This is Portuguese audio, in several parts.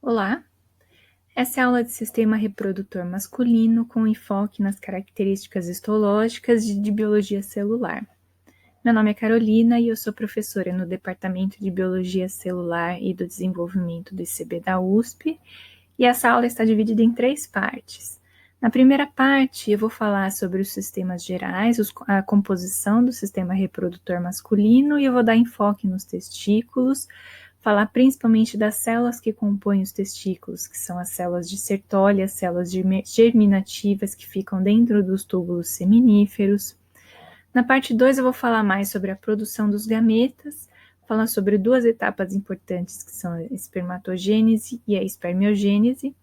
Olá, essa é a aula de sistema reprodutor masculino com enfoque nas características histológicas de biologia celular. Meu nome é Carolina e eu sou professora no Departamento de Biologia Celular e do Desenvolvimento do ICB da USP, e essa aula está dividida em 3 partes. Na primeira parte, eu vou falar sobre os sistemas gerais, a composição do sistema reprodutor masculino, e eu vou dar enfoque nos testículos, falar principalmente das células que compõem os testículos, que são as células de Sertoli, as células germinativas que ficam dentro dos túbulos seminíferos. Na parte 2 eu vou falar mais sobre a produção dos gametas, falar sobre 2 etapas importantes que são a espermatogênese e a espermiogênese,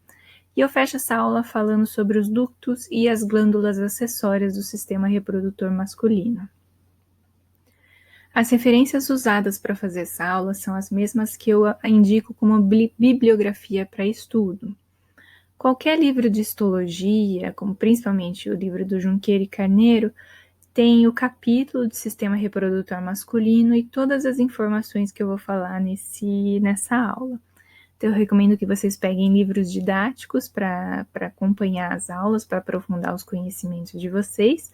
e eu fecho essa aula falando sobre os ductos e as glândulas acessórias do sistema reprodutor masculino. As referências usadas para fazer essa aula são as mesmas que eu indico como bibliografia para estudo. Qualquer livro de histologia, como principalmente o livro do Junqueira e Carneiro, tem o capítulo de sistema reprodutor masculino e todas as informações que eu vou falar nessa aula. Então, eu recomendo que vocês peguem livros didáticos para acompanhar as aulas, para aprofundar os conhecimentos de vocês.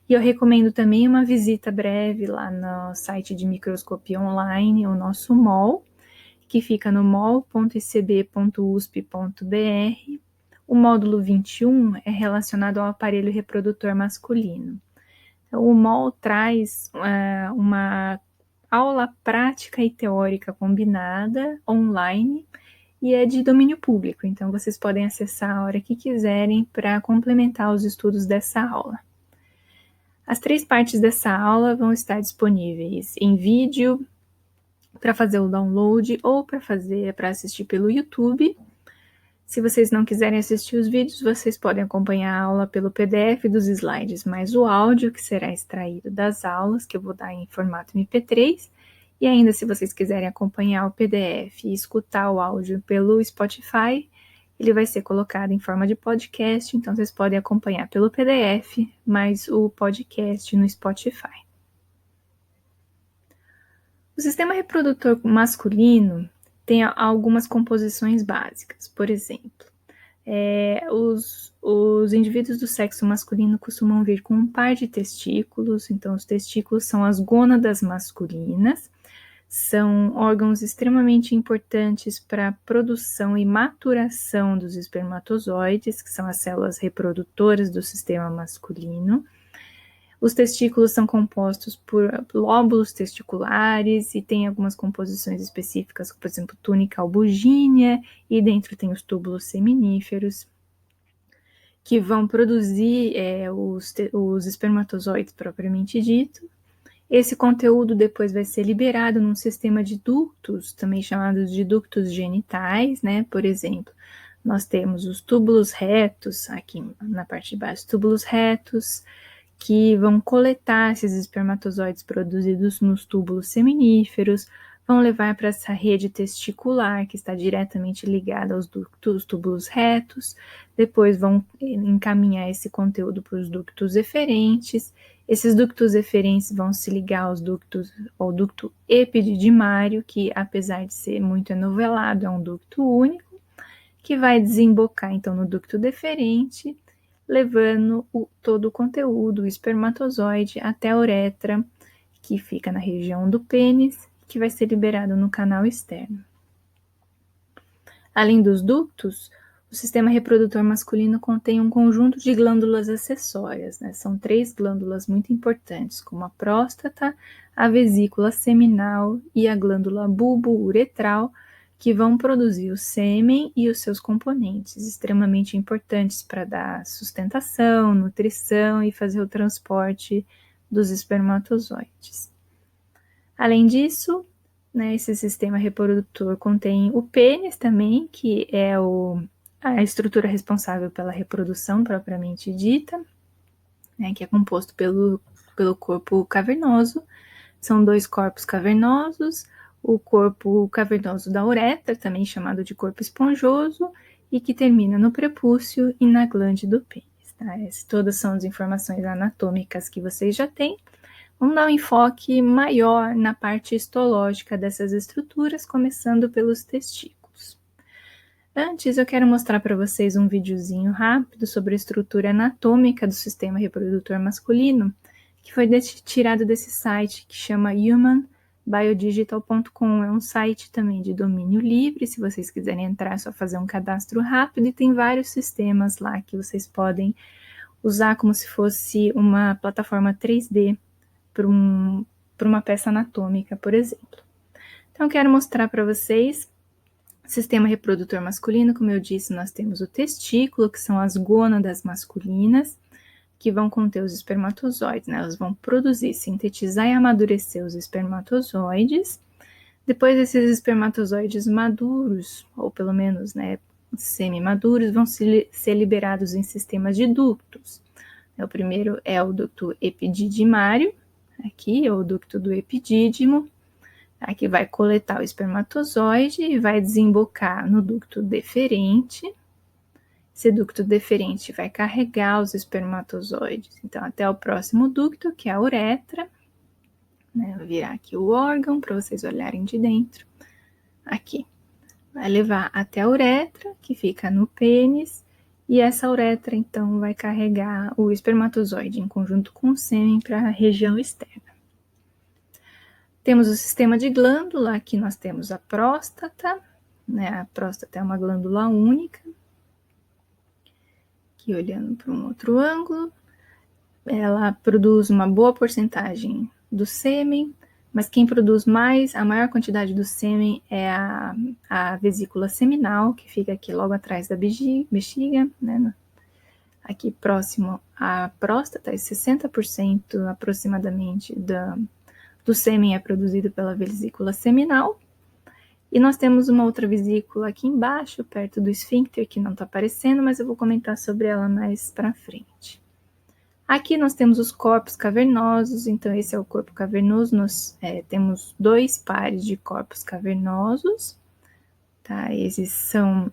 E eu recomendo também uma visita breve lá no site de microscopia online, o nosso MOL, que fica no mol.icb.usp.br. O módulo 21 é relacionado ao aparelho reprodutor masculino. Então, o MOL traz uma aula prática e teórica combinada, online, e é de domínio público, então vocês podem acessar a hora que quiserem para complementar os estudos dessa aula. As 3 partes dessa aula vão estar disponíveis em vídeo, para fazer o download ou para assistir pelo YouTube. Se vocês não quiserem assistir os vídeos, vocês podem acompanhar a aula pelo PDF dos slides, mais o áudio que será extraído das aulas, que eu vou dar em formato MP3. E ainda, se vocês quiserem acompanhar o PDF e escutar o áudio pelo Spotify, ele vai ser colocado em forma de podcast, então vocês podem acompanhar pelo PDF, mais o podcast no Spotify. O sistema reprodutor masculino tem algumas composições básicas. Por exemplo, os indivíduos do sexo masculino costumam vir com um par de testículos, então os testículos são as gônadas masculinas, são órgãos extremamente importantes para a produção e maturação dos espermatozoides, que são as células reprodutoras do sistema masculino. Os testículos são compostos por lóbulos testiculares e tem algumas composições específicas, por exemplo, túnica albugínea, e dentro tem os túbulos seminíferos, que vão produzir os espermatozoides propriamente dito. Esse conteúdo depois vai ser liberado num sistema de ductos, também chamados de ductos genitais, né? Por exemplo, nós temos os túbulos retos, aqui na parte de baixo, túbulos retos, que vão coletar esses espermatozoides produzidos nos túbulos seminíferos, vão levar para essa rede testicular, que está diretamente ligada aos túbulos retos, depois vão encaminhar esse conteúdo para os ductos eferentes. Esses ductos eferentes vão se ligar ao ducto epididimário, que apesar de ser muito enovelado, é um ducto único, que vai desembocar então no ducto deferente, levando todo o conteúdo, o espermatozoide, até a uretra, que fica na região do pênis, que vai ser liberado no canal externo. Além dos ductos, o sistema reprodutor masculino contém um conjunto de glândulas acessórias, né? São 3 glândulas muito importantes, como a próstata, a vesícula seminal e a glândula bulbo-uretral, que vão produzir o sêmen e os seus componentes, extremamente importantes para dar sustentação, nutrição e fazer o transporte dos espermatozoides. Além disso, né, esse sistema reprodutor contém o pênis também, que é a estrutura responsável pela reprodução propriamente dita, né, que é composto pelo corpo cavernoso. São 2 corpos cavernosos, o corpo cavernoso da uretra, também chamado de corpo esponjoso, e que termina no prepúcio e na glande do pênis. Tá? Todas são as informações anatômicas que vocês já têm. Vamos dar um enfoque maior na parte histológica dessas estruturas, começando pelos testículos. Antes, eu quero mostrar para vocês um videozinho rápido sobre a estrutura anatômica do sistema reprodutor masculino, que foi tirado desse site que chama humanbiodigital.com. É um site também de domínio livre, se vocês quiserem entrar é só fazer um cadastro rápido, e tem vários sistemas lá que vocês podem usar como se fosse uma plataforma 3D para uma peça anatômica, por exemplo. Então, eu quero mostrar para vocês sistema reprodutor masculino. Como eu disse, nós temos o testículo, que são as gônadas masculinas, que vão conter os espermatozoides, né? Elas vão produzir, sintetizar e amadurecer os espermatozoides. Depois, esses espermatozoides maduros, ou pelo menos, né, semi-maduros, vão ser liberados em sistemas de ductos. O primeiro é o ducto epididimário, aqui é o ducto do epidídimo, que vai coletar o espermatozoide e vai desembocar no ducto deferente. Esse ducto deferente vai carregar os espermatozoides, então, até o próximo ducto, que é a uretra. Né? Vou virar aqui o órgão para vocês olharem de dentro. Aqui. Vai levar até a uretra, que fica no pênis, e essa uretra, então, vai carregar o espermatozoide em conjunto com o sêmen para a região externa. Temos o sistema de glândula, aqui nós temos a próstata, né? A próstata é uma glândula única. Aqui olhando para um outro ângulo, ela produz uma boa porcentagem do sêmen, mas quem produz a maior quantidade do sêmen é a vesícula seminal, que fica aqui logo atrás da bexiga, né? Aqui próximo à próstata, 60% aproximadamente do sêmen é produzido pela vesícula seminal. E nós temos uma outra vesícula aqui embaixo, perto do esfíncter, que não está aparecendo, mas eu vou comentar sobre ela mais para frente. Aqui nós temos os corpos cavernosos, então esse é o corpo cavernoso. Nós temos 2 pares de corpos cavernosos, tá? Esses são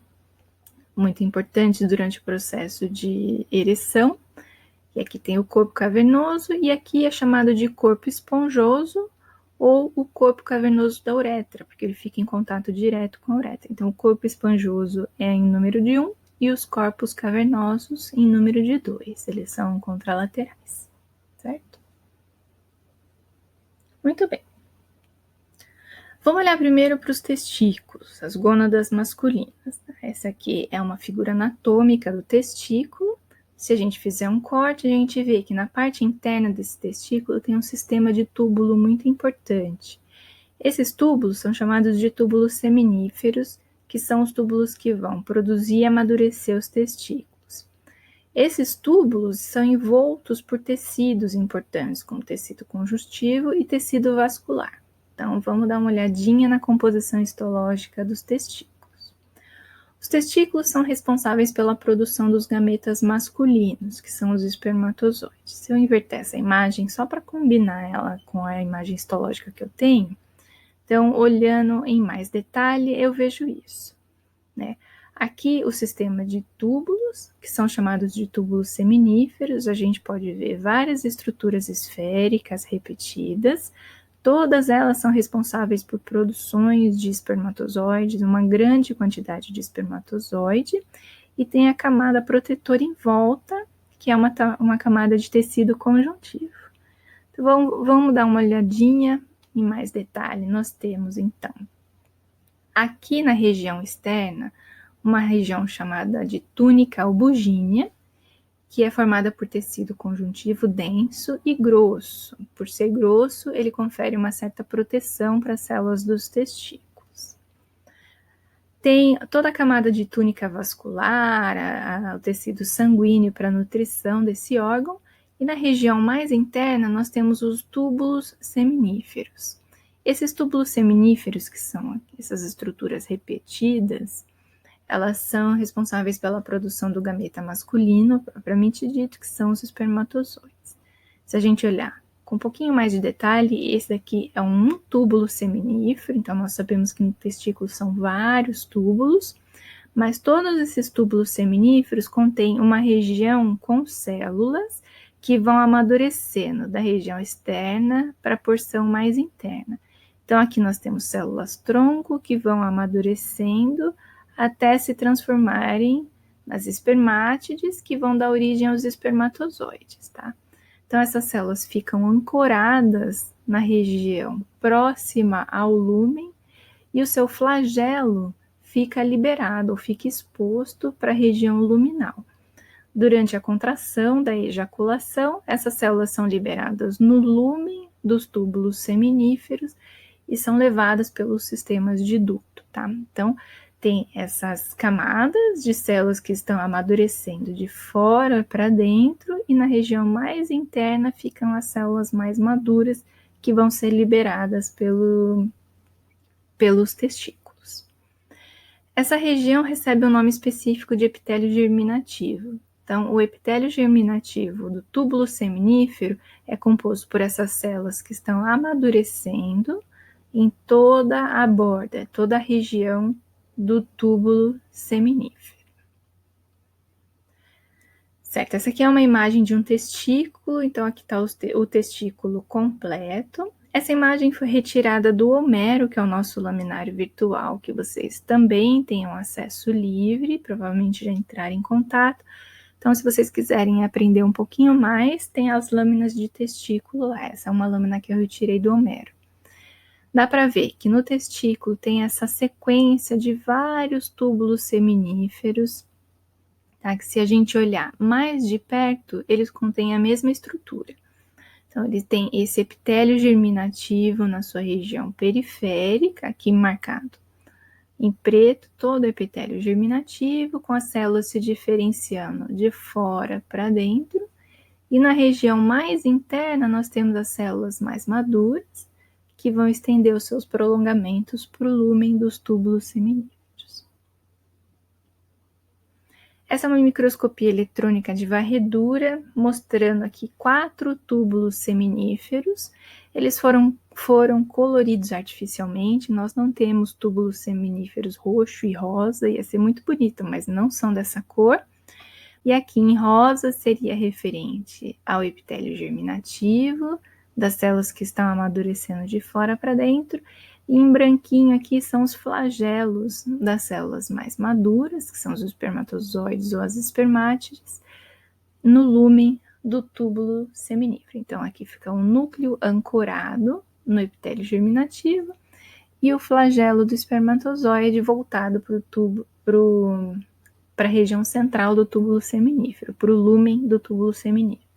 muito importantes durante o processo de ereção. E aqui tem o corpo cavernoso, e aqui é chamado de corpo esponjoso ou o corpo cavernoso da uretra, porque ele fica em contato direto com a uretra. Então, o corpo esponjoso é em número de 1 e os corpos cavernosos em número de 2. Eles são contralaterais, certo? Muito bem. Vamos olhar primeiro para os testículos, as gônadas masculinas. Essa aqui é uma figura anatômica do testículo. Se a gente fizer um corte, a gente vê que na parte interna desse testículo tem um sistema de túbulo muito importante. Esses túbulos são chamados de túbulos seminíferos, que são os túbulos que vão produzir e amadurecer os testículos. Esses túbulos são envoltos por tecidos importantes, como tecido conjuntivo e tecido vascular. Então, vamos dar uma olhadinha na composição histológica dos testículos. Os testículos são responsáveis pela produção dos gametas masculinos, que são os espermatozoides. Se eu inverter essa imagem, só para combinar ela com a imagem histológica que eu tenho, então, olhando em mais detalhe, eu vejo isso, né? Aqui, o sistema de túbulos, que são chamados de túbulos seminíferos, a gente pode ver várias estruturas esféricas repetidas. Todas elas são responsáveis por produções de espermatozoides, uma grande quantidade de espermatozoide, e tem a camada protetora em volta, que é uma camada de tecido conjuntivo. Então, vamos dar uma olhadinha em mais detalhe. Nós temos, então, aqui na região externa, uma região chamada de túnica albugínea, que é formada por tecido conjuntivo denso e grosso. Por ser grosso, ele confere uma certa proteção para as células dos testículos. Tem toda a camada de túnica vascular, o tecido sanguíneo para a nutrição desse órgão, e na região mais interna nós temos os túbulos seminíferos. Esses túbulos seminíferos, que são essas estruturas repetidas, elas são responsáveis pela produção do gameta masculino, propriamente dito, que são os espermatozoides. Se a gente olhar com um pouquinho mais de detalhe, esse daqui é um túbulo seminífero, então nós sabemos que no testículo são vários túbulos, mas todos esses túbulos seminíferos contêm uma região com células que vão amadurecendo da região externa para a porção mais interna. Então, aqui nós temos células tronco que vão amadurecendo até se transformarem nas espermátides, que vão dar origem aos espermatozoides, tá? Então, essas células ficam ancoradas na região próxima ao lúmen e o seu flagelo fica liberado ou fica exposto para a região luminal. Durante a contração da ejaculação, essas células são liberadas no lúmen dos túbulos seminíferos e são levadas pelos sistemas de duto, tá? Então, tem essas camadas de células que estão amadurecendo de fora para dentro e na região mais interna ficam as células mais maduras que vão ser liberadas pelos testículos. Essa região recebe o nome específico de epitélio germinativo. Então, o epitélio germinativo do túbulo seminífero é composto por essas células que estão amadurecendo em toda a borda, toda a região do túbulo seminífero. Certo, essa aqui é uma imagem de um testículo, então aqui está o testículo completo. Essa imagem foi retirada do Homero, que é o nosso laminário virtual, que vocês também tenham acesso livre, provavelmente já entraram em contato. Então, se vocês quiserem aprender um pouquinho mais, tem as lâminas de testículo lá. Essa é uma lâmina que eu retirei do Homero. Dá para ver que no testículo tem essa sequência de vários túbulos seminíferos, tá? Que se a gente olhar mais de perto, eles contêm a mesma estrutura. Então, ele tem esse epitélio germinativo na sua região periférica, aqui marcado em preto, todo o epitélio germinativo, com as células se diferenciando de fora para dentro. E na região mais interna, nós temos as células mais maduras, que vão estender os seus prolongamentos para o lúmen dos túbulos seminíferos. Essa é uma microscopia eletrônica de varredura, mostrando aqui 4 túbulos seminíferos. Eles foram coloridos artificialmente, nós não temos túbulos seminíferos roxo e rosa, ia ser muito bonito, mas não são dessa cor. E aqui em rosa seria referente ao epitélio germinativo, das células que estão amadurecendo de fora para dentro, e em branquinho aqui são os flagelos das células mais maduras, que são os espermatozoides ou as espermátides, no lúmen do túbulo seminífero. Então, aqui fica um núcleo ancorado no epitélio germinativo e o flagelo do espermatozoide voltado para a região central do túbulo seminífero, para o lúmen do túbulo seminífero.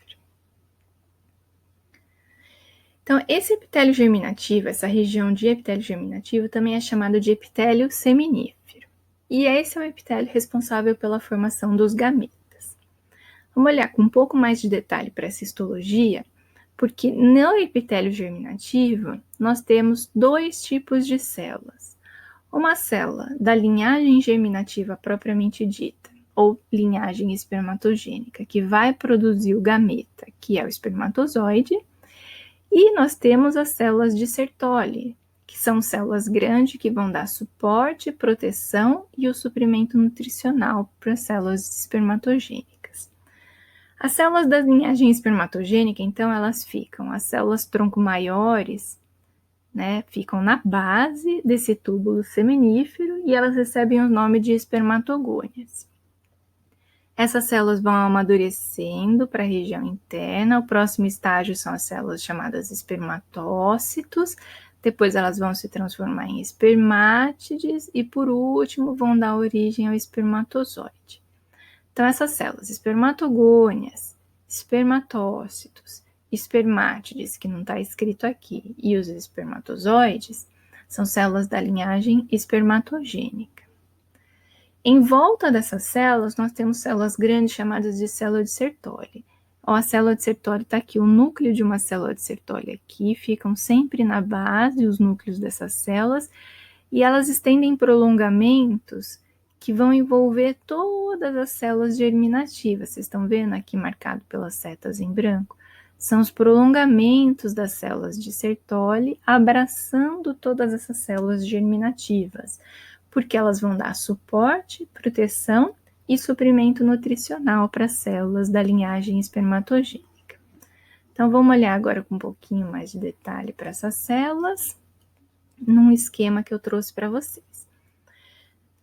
Então, esse epitélio germinativo, essa região de epitélio germinativo, também é chamado de epitélio seminífero. E esse é o epitélio responsável pela formação dos gametas. Vamos olhar com um pouco mais de detalhe para essa histologia, porque no epitélio germinativo nós temos 2 tipos de células. Uma célula da linhagem germinativa propriamente dita, ou linhagem espermatogênica, que vai produzir o gameta, que é o espermatozoide, e nós temos as células de Sertoli, que são células grandes que vão dar suporte, proteção e o suprimento nutricional para as células espermatogênicas. As células da linhagem espermatogênica, então, elas ficam, as células tronco maiores, né, ficam na base desse túbulo seminífero e elas recebem o nome de espermatogônias. Essas células vão amadurecendo para a região interna. O próximo estágio são as células chamadas espermatócitos. Depois elas vão se transformar em espermátides e, por último, vão dar origem ao espermatozoide. Então, essas células, espermatogônias, espermatócitos, espermátides, que não está escrito aqui, e os espermatozoides, são células da linhagem espermatogênica. Em volta dessas células, nós temos células grandes chamadas de célula de Sertoli. Ó, a célula de Sertoli está aqui, o núcleo de uma célula de Sertoli aqui, ficam sempre na base os núcleos dessas células, e elas estendem prolongamentos que vão envolver todas as células germinativas. Vocês estão vendo aqui marcado pelas setas em branco? São os prolongamentos das células de Sertoli abraçando todas essas células germinativas, porque elas vão dar suporte, proteção e suprimento nutricional para as células da linhagem espermatogênica. Então, vamos olhar agora com um pouquinho mais de detalhe para essas células, num esquema que eu trouxe para vocês.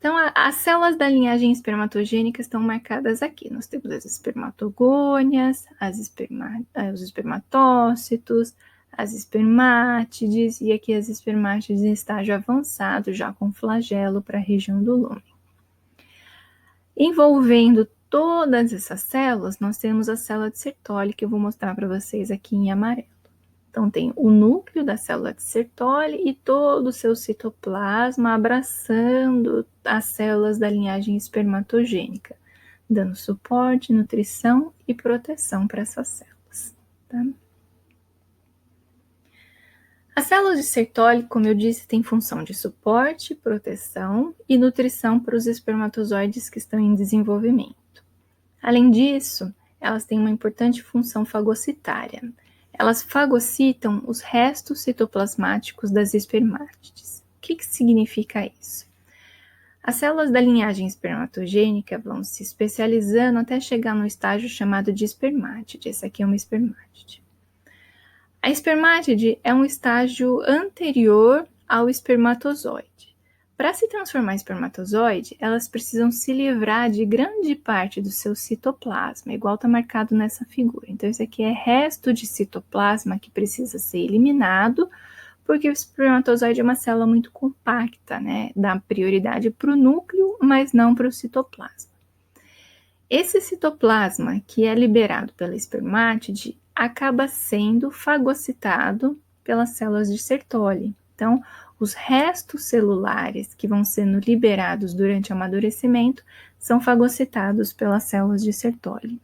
Então, as células da linhagem espermatogênica estão marcadas aqui. Nós temos as espermatogônias, os espermatócitos, as espermátides, e aqui as espermátides em estágio avançado, já com flagelo para a região do lúmen. Envolvendo todas essas células, nós temos a célula de Sertoli, que eu vou mostrar para vocês aqui em amarelo. Então, tem o núcleo da célula de Sertoli e todo o seu citoplasma abraçando as células da linhagem espermatogênica, dando suporte, nutrição e proteção para essas células. Tá? As células de Sertoli, como eu disse, têm função de suporte, proteção e nutrição para os espermatozoides que estão em desenvolvimento. Além disso, elas têm uma importante função fagocitária. Elas fagocitam os restos citoplasmáticos das espermátides. O que significa isso? As células da linhagem espermatogênica vão se especializando até chegar no estágio chamado de espermátide. Essa aqui é uma espermátide. A espermátide é um estágio anterior ao espermatozoide. Para se transformar em espermatozoide, elas precisam se livrar de grande parte do seu citoplasma, igual está marcado nessa figura. Então, isso aqui é resto de citoplasma que precisa ser eliminado, porque o espermatozoide é uma célula muito compacta, né? Dá prioridade para o núcleo, mas não para o citoplasma. Esse citoplasma que é liberado pela espermátide acaba sendo fagocitado pelas células de Sertoli. Então, os restos celulares que vão sendo liberados durante o amadurecimento são fagocitados pelas células de Sertoli.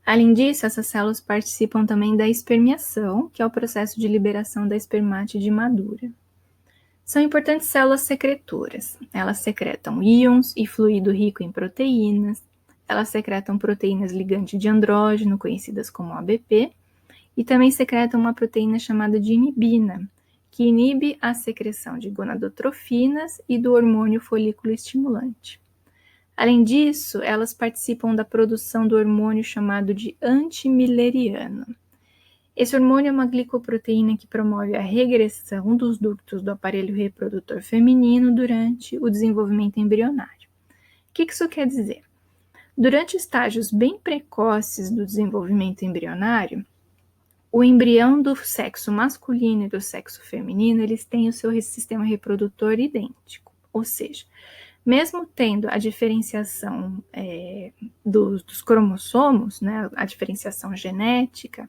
Além disso, essas células participam também da espermiação, que é o processo de liberação da espermátide madura. São importantes células secretoras. Elas secretam íons e fluido rico em proteínas. Elas secretam proteínas ligante de andrógeno, conhecidas como ABP, e também secretam uma proteína chamada de inibina, que inibe a secreção de gonadotrofinas e do hormônio folículo estimulante. Além disso, elas participam da produção do hormônio chamado de antimileriano. Esse hormônio é uma glicoproteína que promove a regressão dos ductos do aparelho reprodutor feminino durante o desenvolvimento embrionário. O que isso quer dizer? Durante estágios bem precoces do desenvolvimento embrionário, o embrião do sexo masculino e do sexo feminino, eles têm o seu sistema reprodutor idêntico, ou seja, mesmo tendo a diferenciação dos cromossomos, né, a diferenciação genética,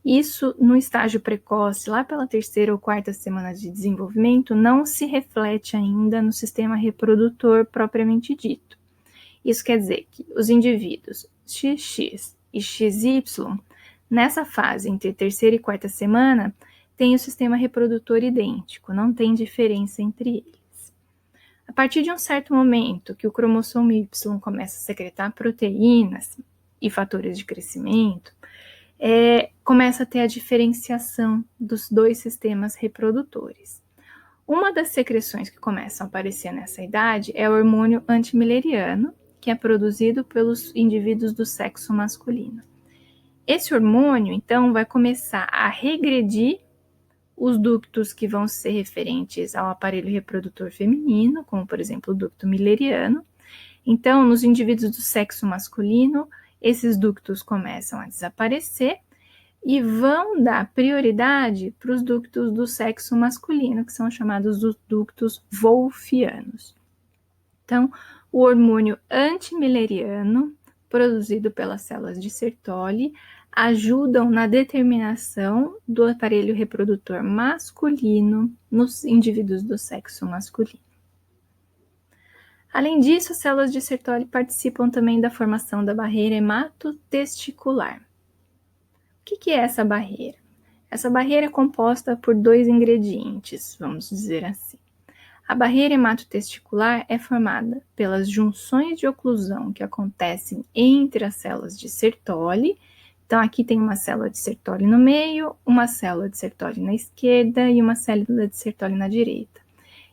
isso no estágio precoce, lá pela 3ª ou 4ª semana de desenvolvimento, não se reflete ainda no sistema reprodutor propriamente dito. Isso quer dizer que os indivíduos XX e XY, nessa fase entre 3ª e 4ª semana, têm o sistema reprodutor idêntico, não tem diferença entre eles. A partir de um certo momento que o cromossomo Y começa a secretar proteínas e fatores de crescimento, começa a ter a diferenciação dos dois sistemas reprodutores. Uma das secreções que começam a aparecer nessa idade é o hormônio antimileriano, que é produzido pelos indivíduos do sexo masculino. Esse hormônio, então, vai começar a regredir os ductos que vão ser referentes ao aparelho reprodutor feminino, como, por exemplo, o ducto mileriano. Então, nos indivíduos do sexo masculino, esses ductos começam a desaparecer e vão dar prioridade para os ductos do sexo masculino, que são chamados dos ductos wolffianos. Então, o hormônio antimileriano, produzido pelas células de Sertoli, ajudam na determinação do aparelho reprodutor masculino nos indivíduos do sexo masculino. Além disso, as células de Sertoli participam também da formação da barreira hematotesticular. O que é essa barreira? Essa barreira é composta por 2 ingredientes, vamos dizer assim. A barreira hematotesticular é formada pelas junções de oclusão que acontecem entre as células de Sertoli. Então, aqui tem uma célula de Sertoli no meio, uma célula de Sertoli na esquerda e uma célula de Sertoli na direita.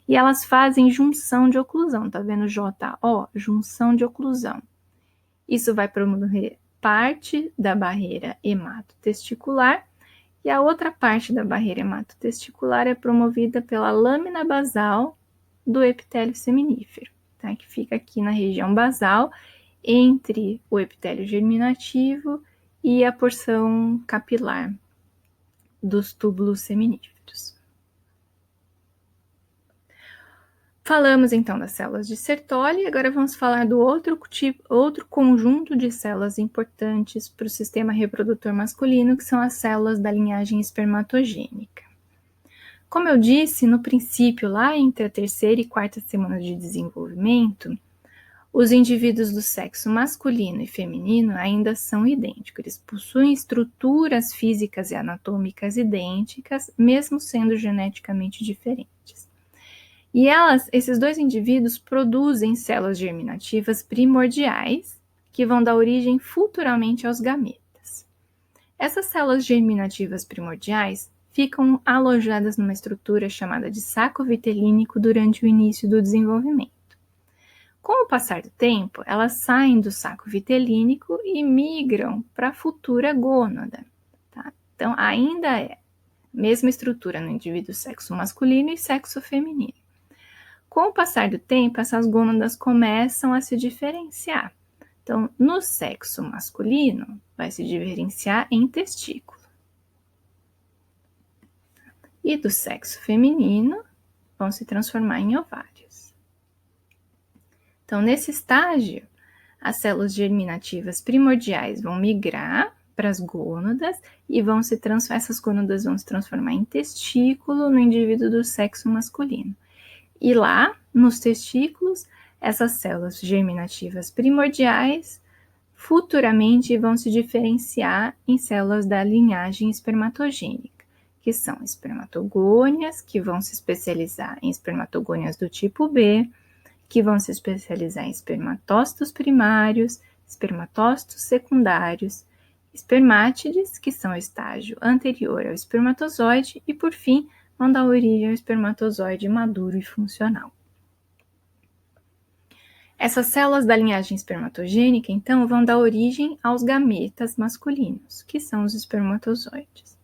E elas fazem junção de oclusão, tá vendo JO? Junção de oclusão. Isso vai promover parte da barreira hematotesticular e a outra parte da barreira hematotesticular é promovida pela lâmina basal do epitélio seminífero, tá? Que fica aqui na região basal, entre o epitélio germinativo e a porção capilar dos túbulos seminíferos. Falamos então das células de Sertoli, agora vamos falar do outro conjunto de células importantes para o sistema reprodutor masculino, que são as células da linhagem espermatogênica. Como eu disse no princípio, lá entre a terceira e quarta semana de desenvolvimento, os indivíduos do sexo masculino e feminino ainda são idênticos, eles possuem estruturas físicas e anatômicas idênticas, mesmo sendo geneticamente diferentes. E esses dois indivíduos produzem células germinativas primordiais que vão dar origem futuramente aos gametas. Essas células germinativas primordiais ficam alojadas numa estrutura chamada de saco vitelínico durante o início do desenvolvimento. Com o passar do tempo, elas saem do saco vitelínico e migram para a futura gônada. Tá? Então, ainda é a mesma estrutura no indivíduo sexo masculino e sexo feminino. Com o passar do tempo, essas gônadas começam a se diferenciar. Então, no sexo masculino, vai se diferenciar em testículo. E do sexo feminino, vão se transformar em ovários. Então, nesse estágio, as células germinativas primordiais vão migrar para as gônadas e essas gônadas vão se transformar em testículo no indivíduo do sexo masculino. E lá, nos testículos, essas células germinativas primordiais futuramente vão se diferenciar em células da linhagem espermatogênica, que são espermatogônias, que vão se especializar em espermatogônias do tipo B, que vão se especializar em espermatócitos primários, espermatócitos secundários, espermátides, que são o estágio anterior ao espermatozoide, e, por fim, vão dar origem ao espermatozoide maduro e funcional. Essas células da linhagem espermatogênica, então, vão dar origem aos gametas masculinos, que são os espermatozoides.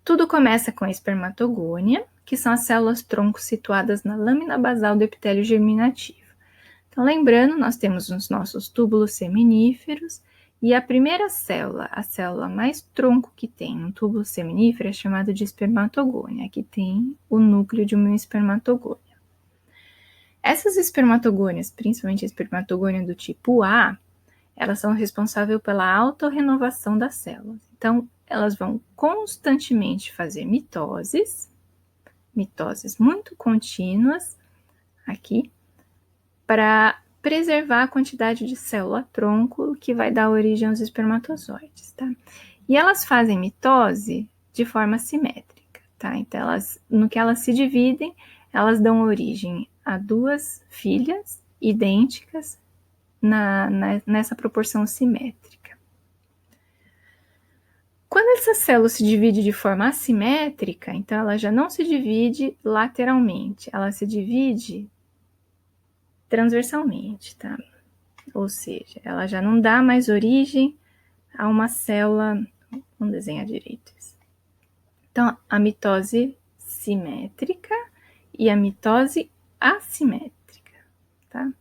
Tudo começa com a espermatogônia, que são as células-tronco situadas na lâmina basal do epitélio germinativo. Então, lembrando, nós temos os nossos túbulos seminíferos, e a primeira célula, a célula mais tronco que tem um túbulo seminífero, é chamada de espermatogônia, que tem o núcleo de uma espermatogônia. Essas espermatogônias, principalmente a espermatogônia do tipo A, elas são responsáveis pela autorrenovação das células. Então, elas vão constantemente fazer mitoses muito contínuas, aqui, para preservar a quantidade de célula-tronco que vai dar origem aos espermatozoides, tá? E elas fazem mitose de forma simétrica, tá? Então, no que elas se dividem, elas dão origem a duas filhas idênticas nessa proporção simétrica. Quando essa célula se divide de forma assimétrica, então ela já não se divide lateralmente, ela se divide transversalmente, tá? Ou seja, ela já não dá mais origem a uma célula. Vamos desenhar direito isso. Então, a mitose simétrica e a mitose assimétrica, tá?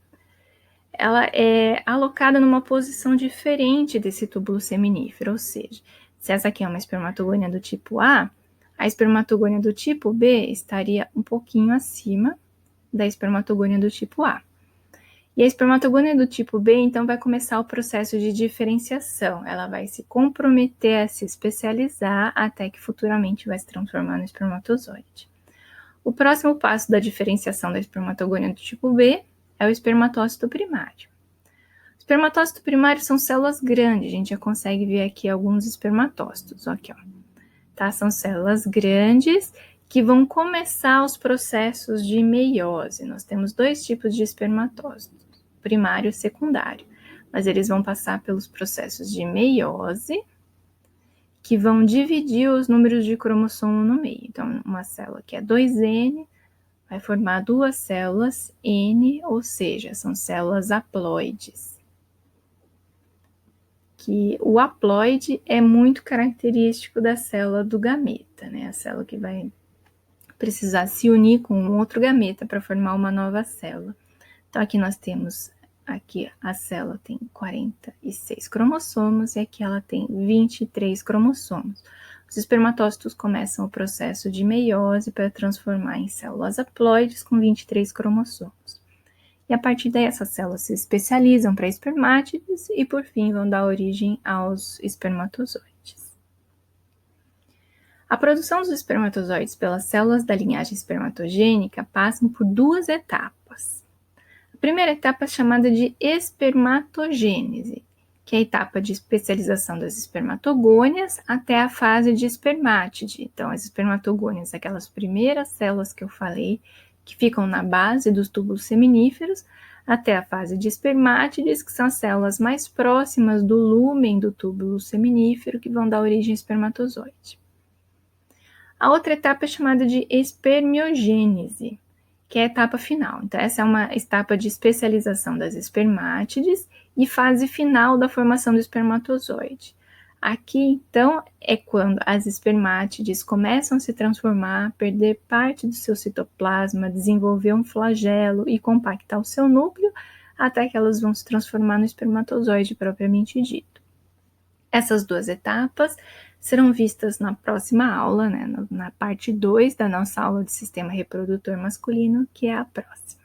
Ela é alocada numa posição diferente desse túbulo seminífero, ou seja, se essa aqui é uma espermatogônia do tipo A espermatogônia do tipo B estaria um pouquinho acima da espermatogônia do tipo A. E a espermatogônia do tipo B, então, vai começar o processo de diferenciação. Ela vai se comprometer a se especializar até que futuramente vai se transformar no espermatozoide. O próximo passo da diferenciação da espermatogônia do tipo B é o espermatócito primário. O espermatócito primário são células grandes, a gente já consegue ver aqui alguns espermatócitos, aqui, ó. Tá? São células grandes que vão começar os processos de meiose. Nós temos dois tipos de espermatócitos, primário e secundário, mas eles vão passar pelos processos de meiose, que vão dividir os números de cromossomo no meio. Então, uma célula que é 2N vai formar duas células N, ou seja, são células haploides. Que o haploide é muito característico da célula do gameta, né? A célula que vai precisar se unir com um outro gameta para formar uma nova célula. Então, aqui nós temos, aqui a célula tem 46 cromossomos e aqui ela tem 23 cromossomos. Os espermatócitos começam o processo de meiose para transformar em células haploides com 23 cromossomos. E a partir daí essas células se especializam para espermátides e por fim vão dar origem aos espermatozoides. A produção dos espermatozoides pelas células da linhagem espermatogênica passam por duas etapas. A primeira etapa é chamada de espermatogênese, que é a etapa de especialização das espermatogônias até a fase de espermátide. Então, as espermatogônias, aquelas primeiras células que eu falei, que ficam na base dos túbulos seminíferos, até a fase de espermátides, que são as células mais próximas do lúmen do túbulo seminífero, que vão dar origem ao espermatozoide. A outra etapa é chamada de espermiogênese, que é a etapa final. Então, essa é uma etapa de especialização das espermátides e fase final da formação do espermatozoide. Aqui, então, é quando as espermátides começam a se transformar, perder parte do seu citoplasma, desenvolver um flagelo e compactar o seu núcleo, até que elas vão se transformar no espermatozoide propriamente dito. Essas duas etapas serão vistas na próxima aula, né, na parte 2 da nossa aula de sistema reprodutor masculino, que é a próxima.